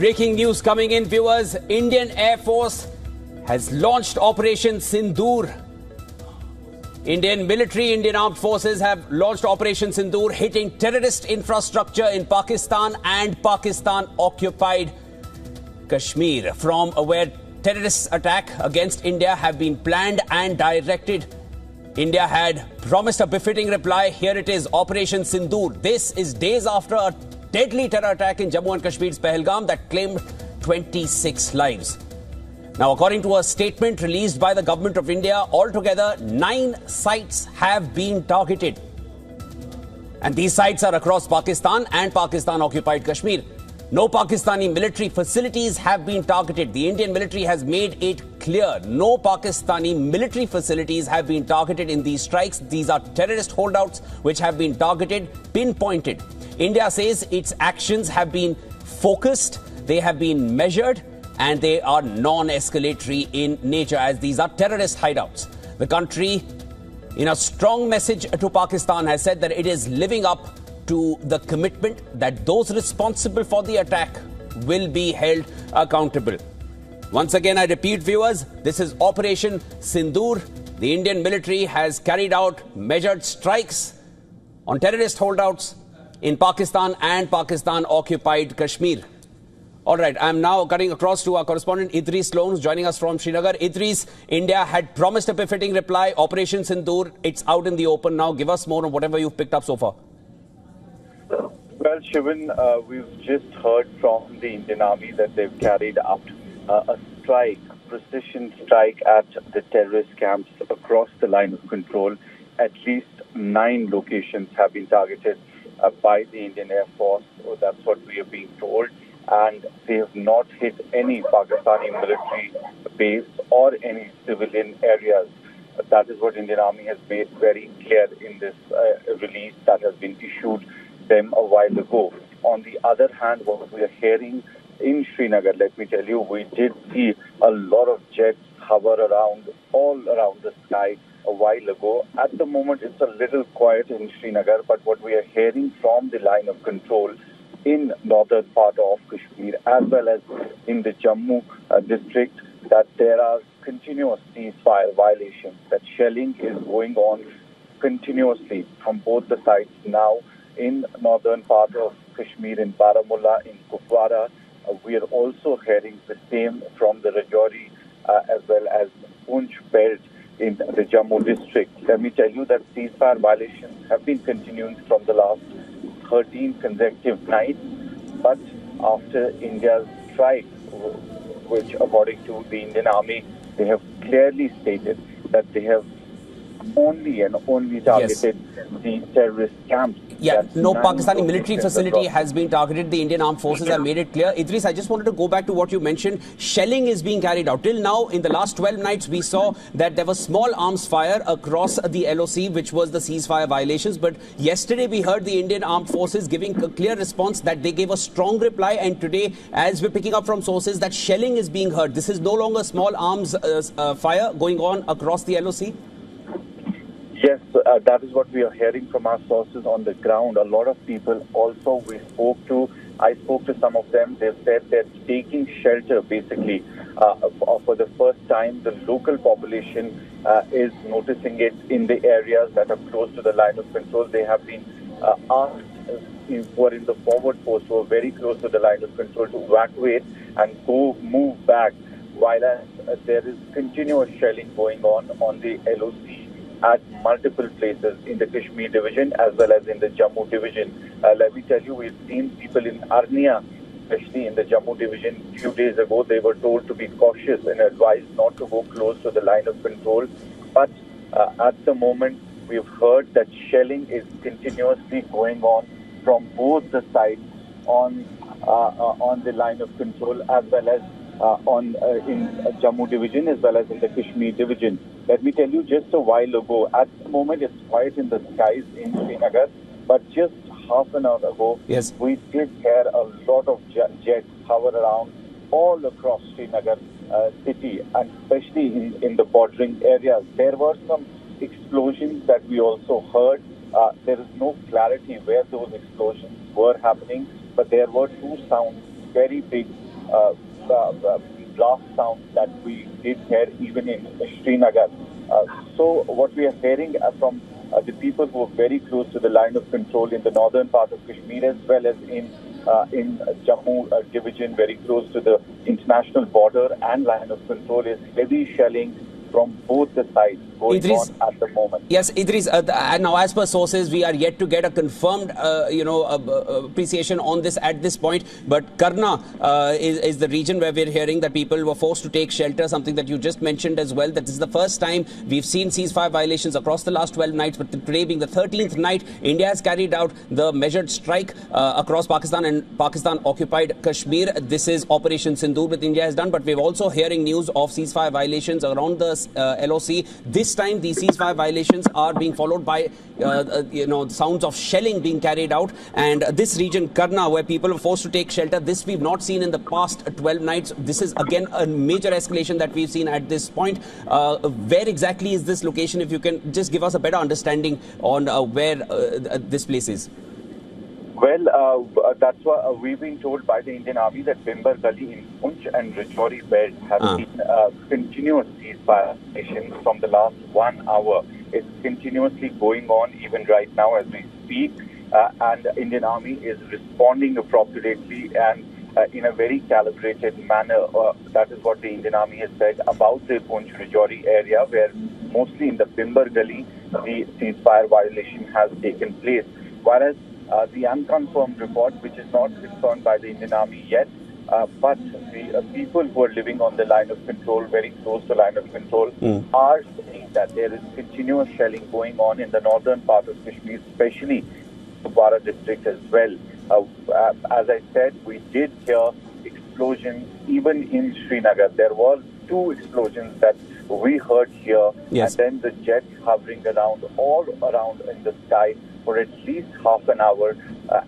breaking news coming in, viewers. Indian Air Force has launched Operation Sindoor. Indian military, Indian armed forces have launched Operation Sindoor, hitting terrorist infrastructure in Pakistan and Pakistan-occupied Kashmir, from where terrorist attack against India have been planned and directed. India had promised a befitting reply. Here it is, Operation Sindoor. This is days after a deadly terror attack in Jammu and Kashmir's Pahalgam that claimed 26 lives. Now, according to a statement released by the government of India, altogether 9 sites have been targeted. And these sites are across Pakistan and Pakistan-occupied Kashmir. No Pakistani military facilities have been targeted. The Indian military has made it clear. No Pakistani military facilities have been targeted in these strikes. These are terrorist holdouts which have been targeted, pinpointed. India says its actions have been focused, they have been measured, and they are non-escalatory in nature, as these are terrorist hideouts. The country, in a strong message to Pakistan, has said that it is living up to the commitment that those responsible for the attack will be held accountable. Once again, I repeat, viewers, this is Operation Sindoor. The Indian military has carried out measured strikes on terrorist holdouts in Pakistan and Pakistan-occupied Kashmir. All right, I'm now cutting across to our correspondent Idris Sloan, who's joining us from Srinagar. Idris, India had promised a befitting reply. Operation Sindoor, it's out in the open now. Give us more on whatever you've picked up so far. Well, Shivan, we've just heard from the Indian Army that they've carried out a strike, precision strike at the terrorist camps across the line of control. At least 9 locations have been targeted by the Indian Air Force. So that's what we are being told. And they have not hit any Pakistani military base or any civilian areas. That is what Indian Army has made very clear in this release that has been issued them a while ago. On the other hand, what we are hearing in Srinagar, let me tell you, we did see a lot of jets hover around, all around the sky a while ago. At the moment, it's a little quiet in Srinagar, but what we are hearing from the line of control in northern part of Kashmir as well as in the Jammu district, that there are continuous ceasefire violations, that shelling is going on continuously from both the sides now in northern part of Kashmir, in Baramulla, in Kupwara. We are also hearing the same from the Rajouri as well as Poonch belt in the Jammu district. Let me tell you that ceasefire violations have been continuing from the last 13 consecutive nights, but after India's strike, which according to the Indian Army, they have clearly stated that they have only and only targeted the terrorist camps. Yeah, no Pakistani military facility has been targeted. The Indian armed forces have made it clear. Idris, I just wanted to go back to what you mentioned. Shelling is being carried out. Till now, in the last 12 nights, we saw that there was small arms fire across the LOC, which was the ceasefire violations. But yesterday, we heard the Indian armed forces giving a clear response that they gave a strong reply. And today, as we're picking up from sources, that shelling is being heard. This is no longer small arms fire going on across the LOC. Yes, that is what we are hearing from our sources on the ground. A lot of people also I spoke to some of them. They've said they're taking shelter, basically. For the first time, the local population is noticing it in the areas that are close to the line of control. They have been asked who are in the forward post, who are very close to the line of control, to evacuate and move back, while there is continuous shelling going on the LOC at multiple places in the Kashmir division as well as in the Jammu division. Let me tell you, we've seen people in Arnia, especially in the Jammu division, a few days ago. They were told to be cautious and advised not to go close to the line of control. But at the moment, we've heard that shelling is continuously going on from both the sides on the line of control as well as in Jammu division as well as in the Kashmir division. Let me tell you, just a while ago, at the moment it's quiet in the skies in Srinagar, but just half an hour ago, we did hear a lot of jets hover around all across Srinagar city, and especially in the bordering areas. There were some explosions that we also heard. There is no clarity where those explosions were happening, but there were 2 sounds, very big blast sounds that we did hear even in Srinagar. So what we are hearing from the people who are very close to the line of control in the northern part of Kashmir, as well as in Jammu division, very close to the international border and line of control, is heavy shelling from both the sides going Idris, on at the moment. Yes, Idris, now as per sources, we are yet to get a confirmed, appreciation on this at this point. But Karna is the region where we're hearing that people were forced to take shelter, something that you just mentioned as well. That this is the first time we've seen ceasefire violations across the last 12 nights. But today being the 13th night, India has carried out the measured strike across Pakistan and Pakistan-occupied Kashmir. This is Operation Sindoor that India has done. But we're also hearing news of ceasefire violations around the LOC. This time, these ceasefire violations are being followed by, sounds of shelling being carried out. And this region, Karna, where people were forced to take shelter, this we've not seen in the past 12 nights. This is again a major escalation that we've seen at this point. Where exactly is this location? If you can just give us a better understanding on where this place is. Well, that's what we've been told by the Indian Army, that Bimbar Gully in Poonch and Rajouri belt have been continuous ceasefire from the last 1 hour. It's continuously going on even right now as we speak, and the Indian Army is responding appropriately and in a very calibrated manner. That is what the Indian Army has said about the Poonch Rajouri area, where mostly in the Bimbar Gully the ceasefire violation has taken place. Whereas the unconfirmed report, which is not confirmed by the Indian Army yet, but the people who are living on the line of control, very close to line of control, are saying that there is continuous shelling going on in the northern part of Kashmir, especially Kupwara district as well. As I said, we did hear explosions even in Srinagar. There were 2 explosions that we heard here, yes. And then the jets hovering around, all around in the sky for at least half an hour,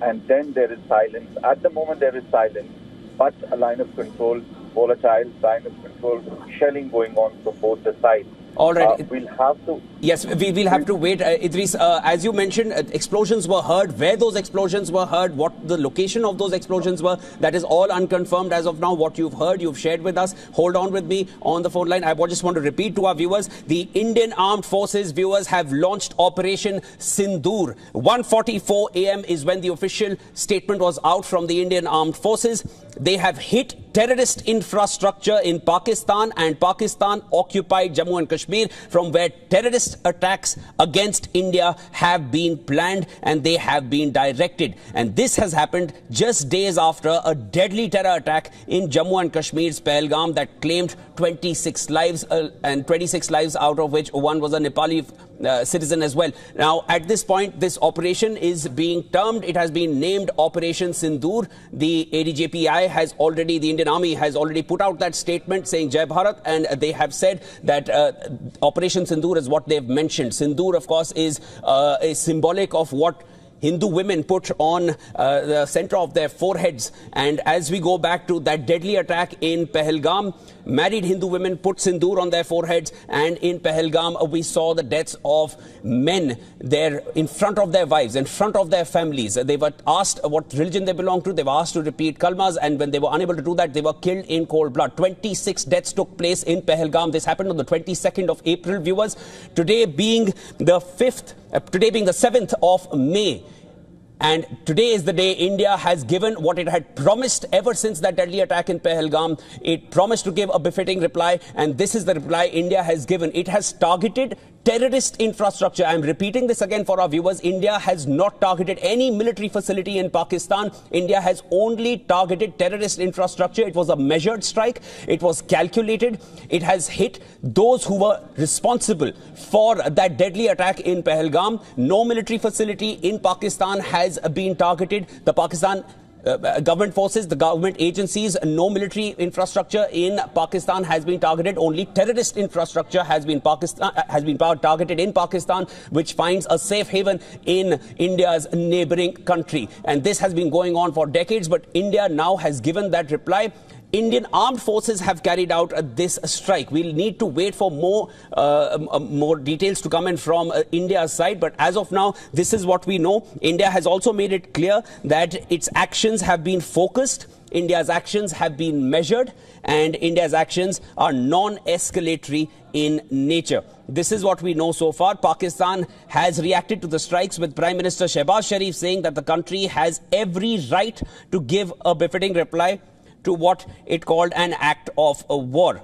and then there is silence. At the moment there is silence, but a line of control, volatile line of control, shelling going on from both the sides. All right. We'll have to... Yes, we will have to wait. Idris, as you mentioned, explosions were heard. Where those explosions were heard, what the location of those explosions were, that is all unconfirmed as of now. What you've heard, you've shared with us. Hold on with me on the phone line. I just want to repeat to our viewers, the Indian Armed Forces viewers have launched Operation Sindoor. 1:44 a.m. is when the official statement was out from the Indian Armed Forces. They have hit terrorist infrastructure in Pakistan and Pakistan-occupied Jammu and Kashmir, from where terrorist attacks against India have been planned and they have been directed. And this has happened just days after a deadly terror attack in Jammu and Kashmir's Pahalgam that claimed 26 lives, and 26 lives out of which one was a Nepali citizen as well. Now, at this point, this operation is being termed, it has been named Operation Sindoor. The ADJPI has already, the Indian Army has already put out that statement saying Jai Bharat, and they have said that Operation Sindoor is what they've mentioned. Sindoor, of course, is symbolic of what Hindu women put on the center of their foreheads. And as we go back to that deadly attack in Pahalgam, married Hindu women put sindoor on their foreheads, and in Pahalgam we saw the deaths of men there in front of their wives, in front of their families. They were asked what religion they belonged to, they were asked to repeat kalmas, and when they were unable to do that, they were killed in cold blood. 26 deaths took place in Pahalgam. This happened on the 22nd of April, viewers. Today being the 7th of May. And today is the day India has given what it had promised ever since that deadly attack in Pahalgam. It promised to give a befitting reply, and this is the reply India has given. It has targeted terrorist infrastructure. I'm repeating this again for our viewers. India has not targeted any military facility in Pakistan. India has only targeted terrorist infrastructure. It was a measured strike. It was calculated. It has hit those who were responsible for that deadly attack in Pahalgam. No military facility in Pakistan has been targeted. The Pakistan government forces, the government agencies, no military infrastructure in Pakistan has been targeted. Only terrorist infrastructure has been targeted in Pakistan, which finds a safe haven in India's neighboring country. And this has been going on for decades, but India now has given that reply. Indian armed forces have carried out this strike. We'll need to wait for more details to come in from India's side. But as of now, this is what we know. India has also made it clear that its actions have been focused. India's actions have been measured, and India's actions are non-escalatory in nature. This is what we know so far. Pakistan has reacted to the strikes, with Prime Minister Shehbaz Sharif saying that the country has every right to give a befitting reply to what it called an act of war.